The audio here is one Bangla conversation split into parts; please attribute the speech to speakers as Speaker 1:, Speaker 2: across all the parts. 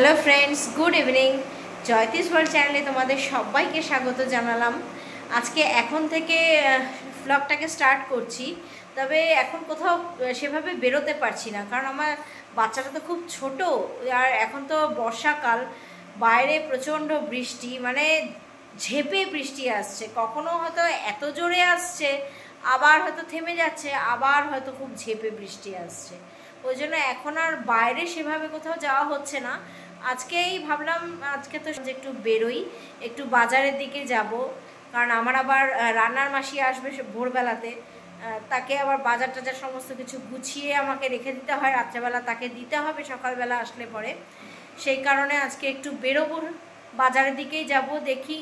Speaker 1: Hello friends, good evening. Jyotish world চ্যানেলে তোমাদের সবাইকে স্বাগত জানালাম। আজকে এখন থেকে ব্লগটাকে স্টার্ট করছি, তবে এখন কোথাও সেভাবে বেরোতে পারছি না, কারণ আমার বাচ্চাটা তো খুব ছোট, আর এখন তো বর্ষাকাল, বাইরে প্রচণ্ড বৃষ্টি, মানে ঝেঁপে বৃষ্টি আসছে, কখনো হয়তো এত জোরে আসছে, আবার হয়তো থেমে যাচ্ছে, আবার হয়তো খুব ঝেঁপে বৃষ্টি আসছে। ওই জন্য এখন আর বাইরে সেভাবে কোথাও যাওয়া হচ্ছে না। আজকেই ভাবলাম আজকে তো একটু বেরোই, একটু বাজারের দিকে যাব, কারণ আমার আবার রান্নার মাসি আসবে ভোরবেলাতে, তাকে আবার বাজার টাজার সমস্ত কিছু গুছিয়ে আমাকে রেখে দিতে হয়, রাত্রেবেলা তাকে দিতে হবে সকালবেলা আসলে পরে। সেই কারণে আজকে একটু বেরোবো, বাজারের দিকেই যাব। দেখি,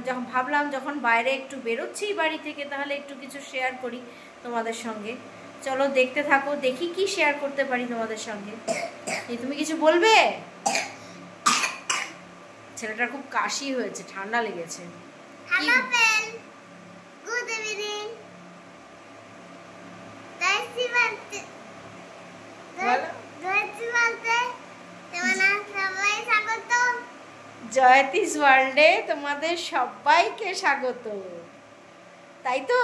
Speaker 1: যখন ভাবলাম যখন বাইরে একটু বেরোচ্ছি বাড়ি থেকে, তাহলে একটু কিছু শেয়ার করি তোমাদের সঙ্গে। চলো দেখতে থাকো, দেখি কি শেয়ার করতে পারি তোমাদের সঙ্গে। তুমি কিছু বলবে? ছেলেটার খুব কাশি হয়েছে, ঠান্ডা লেগেছে।
Speaker 2: Hello friend, good evening.
Speaker 1: Jyotish ওয়ার্ল্ডে তোমাদের সবাইকে স্বাগত, তাই তো?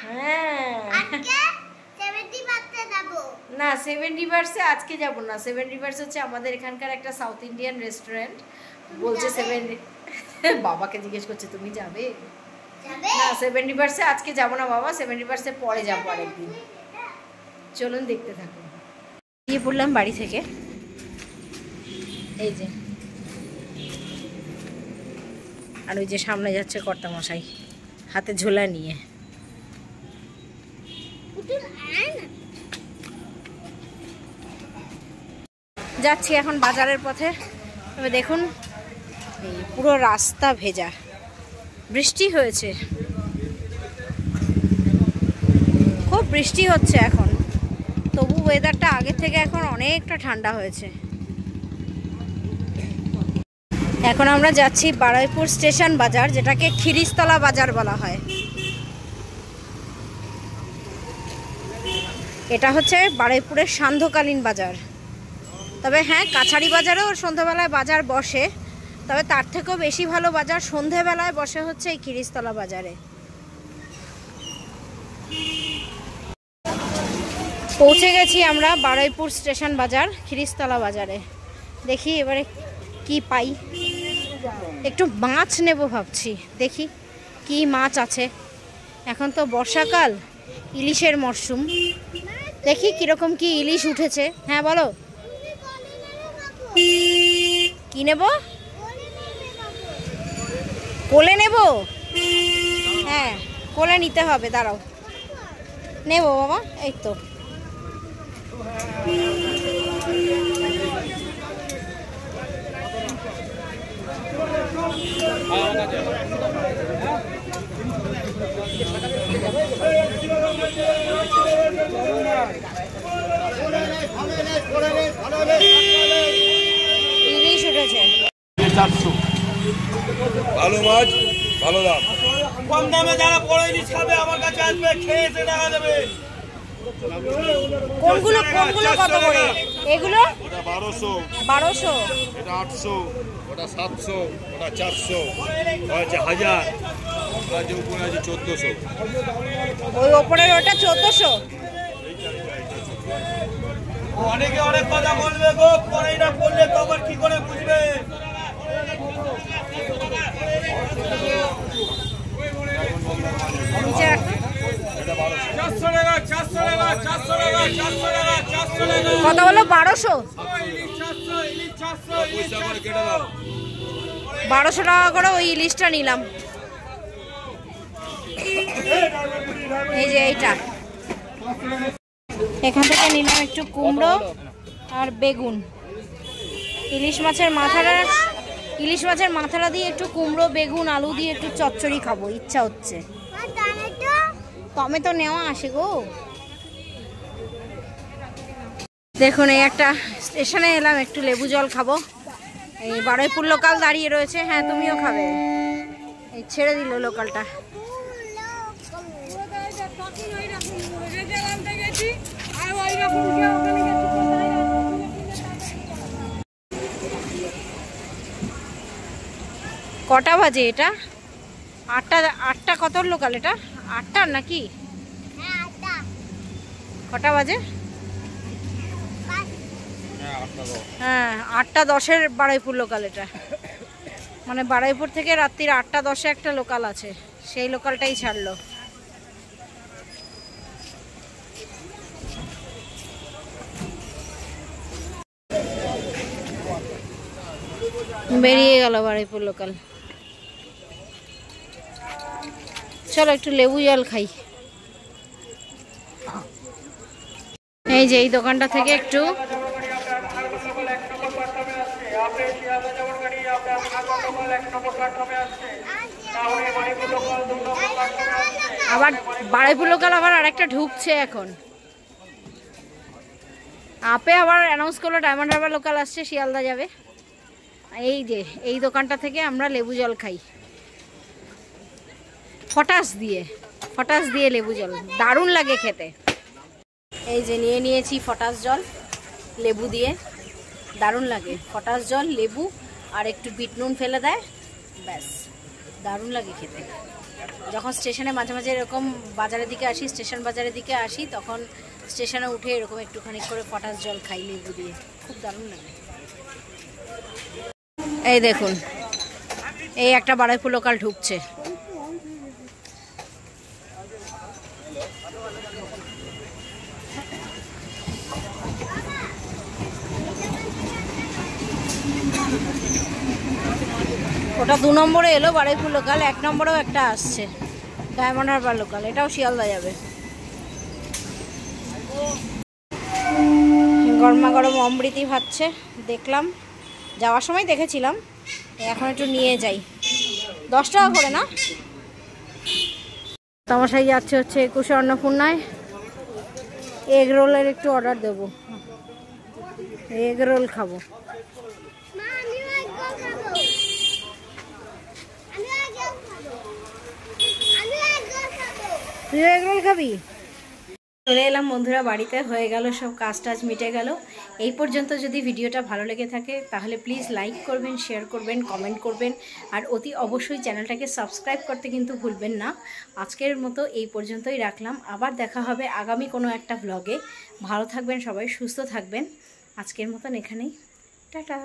Speaker 1: হ্যাঁ, না 7 রিভার্সে আজকে যাব না। 7 রিভার্স হচ্ছে আমাদের এখানকার একটা সাউথ ইন্ডিয়ান রেস্টুরেন্ট, বলছে 7 বাবাকে জিজ্ঞেস করছে তুমি যাবে? না, 7 রিভার্সে আজকে যাব না বাবা, 7 রিভার্সে পরে যাবো আরেকদিন। চলুন দেখতে থাকুন। গিয়ে পড়লাম বাড়ি থেকে, এই যে, আর ওই যে সামনে যাচ্ছে কর্তামশাই হাতে ঝোলা নিয়ে। যাচ্ছি এখন বাজারের পথে। তবে দেখুন, এই পুরো রাস্তা ভেজা, বৃষ্টি হয়েছে, খুব বৃষ্টি হচ্ছে এখন। তবু ওয়েদারটা আগের থেকে এখন অনেকটা ঠান্ডা হয়েছে। এখন আমরা যাচ্ছি বারুইপুর স্টেশন বাজার, যেটাকে খিরিস্তলা বাজার বলা হয়। এটা হচ্ছে বারুইপুরের সান্ধ্যকালীন বাজার। তবে হ্যাঁ, কাছারি বাজারেও সন্ধ্যাবেলায় বাজার বসে, তবে তার থেকেও বেশি ভালো বাজার সন্ধেবেলায় বসে হচ্ছে এই খিরিস্তলা বাজারে। পৌঁছে গেছি আমরা বারুইপুর স্টেশন বাজার, খিরিস্তলা বাজারে। দেখি এবারে কি পাই। একটু মাছ নেব ভাবছি, দেখি কি মাছ আছে। এখন তো বর্ষাকাল, ইলিশের মরশুম, দেখি কিরকম কি ইলিশ উঠেছে। হ্যাঁ বলো, কি নেব? কোলে নেব? হ্যাঁ, কোলে নিতে হবে, দাঁড়াও নেব বাবা। এই তো ইলিশ উঠেছে।
Speaker 3: 400 ভালো মাছ, ভালো দাম।
Speaker 4: কম দামে যারা বড় ইলিশ খাবে আমার কাছে আসবে, খেয়ে এসে টাকা দেবে।
Speaker 1: কোনগুলো কোনগুলো কত করে? এগুলো
Speaker 3: ওটা
Speaker 1: 1200,
Speaker 3: এটা 800, ওটা 700, ওটা 400, ওটা হচ্ছে 1000, আর যে উপরে আছে 1400।
Speaker 1: ওই ওপরের ওটা 1400।
Speaker 4: অনেকে অনেক কথা বলবে গো, পরে না বললে তো আবার কি করে বুঝবে?
Speaker 1: নিচে রাখো।
Speaker 3: এটা 1200।
Speaker 4: 400 টাকা, 400 টাকা, 400 টাকা, 400 টাকা, 400 টাকা।
Speaker 1: কত হলো? 1200।
Speaker 4: ইলিশ 400, ইলিশ 400, ইলিশ
Speaker 3: পয়সা করে কেটে
Speaker 4: 400।
Speaker 3: দাও।
Speaker 1: 1200 টাকা করে ওই ইলিশটা নিলাম। এই যে এইটা, এখান থেকে নিলাম একটু কুমড়ো আর বেগুন। ইলিশ মাছের মাথাটা দিয়ে একটু কুমড়ো, বেগুন, আলু দিয়ে একটু চচ্চড়ি খাবো, ইচ্ছা হচ্ছে। টমেটো নেওয়া আসে গো। দেখুন, এই একটা স্টেশনে এলাম, একটু লেবু জল খাবো। এই বারুইপুর লোকাল দাঁড়িয়ে রয়েছে। হ্যাঁ, তুমিও খাবে? এই ছেড়ে দিল লোকালটা। কটা বাজে এটা? 8টা। 8টা কত লোকাল এটা? 8টার নাকি? কটা বাজে? হ্যাঁ 8টা 10-এর বারুইপুর লোকাল এটা। মানে বারুইপুর থেকে রাত্রির 8টা 10-এ একটা লোকাল আছে, সেই লোকালটাই ছাড়লো। বেরিয়ে গেল বারুইপুর লোকাল। চলো একটু লেবু জল খাই। এই যে এই দোকানটা থেকে একটু আবার বারুইপুর লোকাল আবার আরেকটা ঢুকছে এখন। আপে আবার অ্যানাউন্স করলো ডায়মন্ড হারবার লোকাল আসছে, শিয়ালদা যাবে। এই যে এই দোকানটা থেকে আমরা লেবু জল খাই ফটাস দিয়ে লেবু জল, দারুণ লাগে খেতে। এই যে নিয়ে নিয়েছি ফটাস জল লেবু দিয়ে, দারুণ লাগে। ফটাস জল লেবু আর একটু বিট নুন ফেলে দেয়, ব্যাস দারুণ লাগে খেতে। যখন স্টেশনে মাঝে মাঝে এরকম বাজারের দিকে আসি, স্টেশন বাজারের দিকে আসি, তখন স্টেশনে উঠে এরকম একটুখানি করে ফটাস জল খাই লেবু দিয়ে, খুব দারুণ লাগে। এই দেখুন এই একটা বারুইপুর লোকাল ঢুকছে। ওটা 2 নম্বরে এলো বারুইপুর লোকাল, 1 নম্বরেও একটা আসছে ডায়মন্ড হারবার লোকাল, এটাও শিয়ালদা যাবে। গরমা গরম অমৃতি ভাজছে, দেখলাম যাওয়ার সময় দেখেছিলাম, এখন একটু নিয়ে যাই। 10 টাকা করে না? তামাশাই যাচ্ছে হচ্ছে 21 অন্নপূর্ণায়। এগ রোলের একটু অর্ডার দেবো, এগ রোল খাবো। তুই এগ রোল খাবি? চলে এলাম বন্ধুরা বাড়িতে, হয়ে গেল সব কাজ টাজ মিটে গেল। এই পর্যন্ত যদি ভিডিওটা ভালো লেগে থাকে তাহলে প্লিজ লাইক করবেন, শেয়ার করবেন, কমেন্ট করবেন, আর অতি অবশ্যই চ্যানেলটাকে সাবস্ক্রাইব করতে কিন্তু ভুলবেন না। আজকের মতো এই পর্যন্তই রাখলাম, আবার দেখা হবে আগামী কোনো একটা ভ্লগে। ভালো থাকবেন সবাই, সুস্থ থাকবেন। আজকের মতন এখানেই, টাটা।